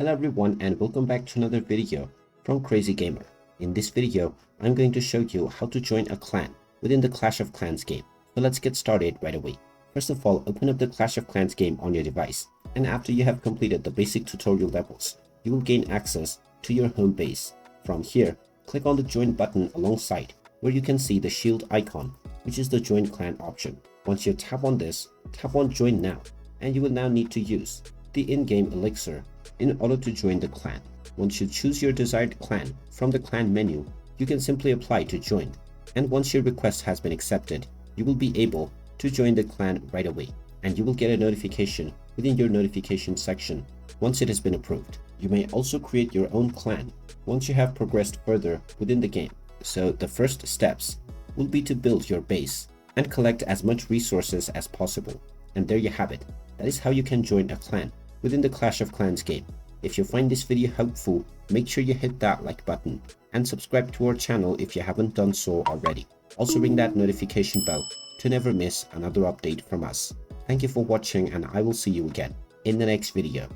Hello everyone and welcome back to another video from Crazy Gamer. In this video, I'm going to show you how to join a clan within the Clash of Clans game. So let's get started right away. First of all, open up the Clash of Clans game on your device, and after you have completed the basic tutorial levels, you will gain access to your home base. From here, click on the join button alongside where you can see the shield icon, which is the join clan option. Once you tap on this, tap on join now, and you will now need to use the in-game elixir in order to join the clan. Once you choose your desired clan from the clan menu, you can simply apply to join, and once your request has been accepted, you will be able to join the clan right away, and you will get a notification within your notification section once it has been approved. You may also create your own clan once you have progressed further within the game. So the first steps will be to build your base and collect as much resources as possible, and there you have it. That is how you can join a clan within the Clash of Clans game. If you find this video helpful, make sure you hit that like button and subscribe to our channel if you haven't done so already. Also ring that notification bell to never miss another update from us. Thank you for watching, and I will see you again in the next video.